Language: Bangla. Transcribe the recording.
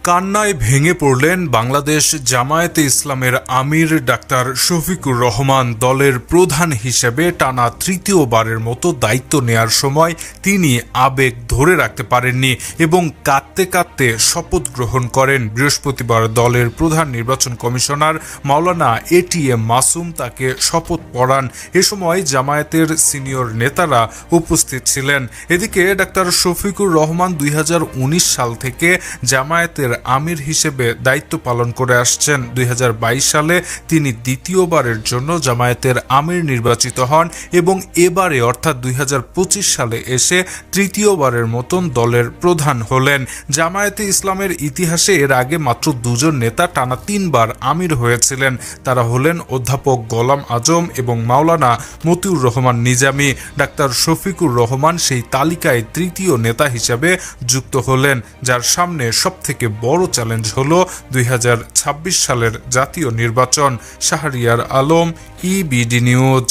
কান্নায় ভেঙে পড়লেন বাংলাদেশ জামায়াতে ইসলামের আমির ডাক্তার শফিকুর রহমান। দলের প্রধান হিসেবে টানা তৃতীয়বারের মতো দায়িত্ব নেয়ার সময় তিনি আবেগ ধরে রাখতে পারেননি এবং কাঁদতে কাঁদতে শপথ গ্রহণ করেন। বৃহস্পতিবার দলের প্রধান নির্বাচন কমিশনার মাওলানা এটিএম মাসুম তাকে শপথ পড়ান। এ সময় জামায়াতের সিনিয়র নেতারা উপস্থিত ছিলেন। এদিকে ডাক্তার শফিকুর রহমান 2019 সাল থেকে জামায়াতের আমির হিসেবে দায়িত্ব পালন করে আসছেন। 2022 সালে তিনি দ্বিতীয়বারের জন্য জামায়াতের আমির নির্বাচিত হন এবং এবারে অর্থাৎ 2025 সালে এসে তৃতীয়বারের মতন দলের প্রধান হলেন। জামায়াতে ইসলামের ইতিহাসে এর আগে মাত্র দুজন নেতা টানা 3 বার আমির হয়েছিলেন। তারা হলেন অধ্যাপক গোলাম আজম এবং মাওলানা মতিউর রহমান নিজামী। ডাক্তার শফিকুর রহমান সেই তালিকায় তৃতীয় নেতা হিসেবে যুক্ত হলেন, যার সামনে সবথেকে বড় চ্যালেঞ্জ হল 2026 সালের জাতীয় নির্বাচন। Shahriar Alam, EBD news.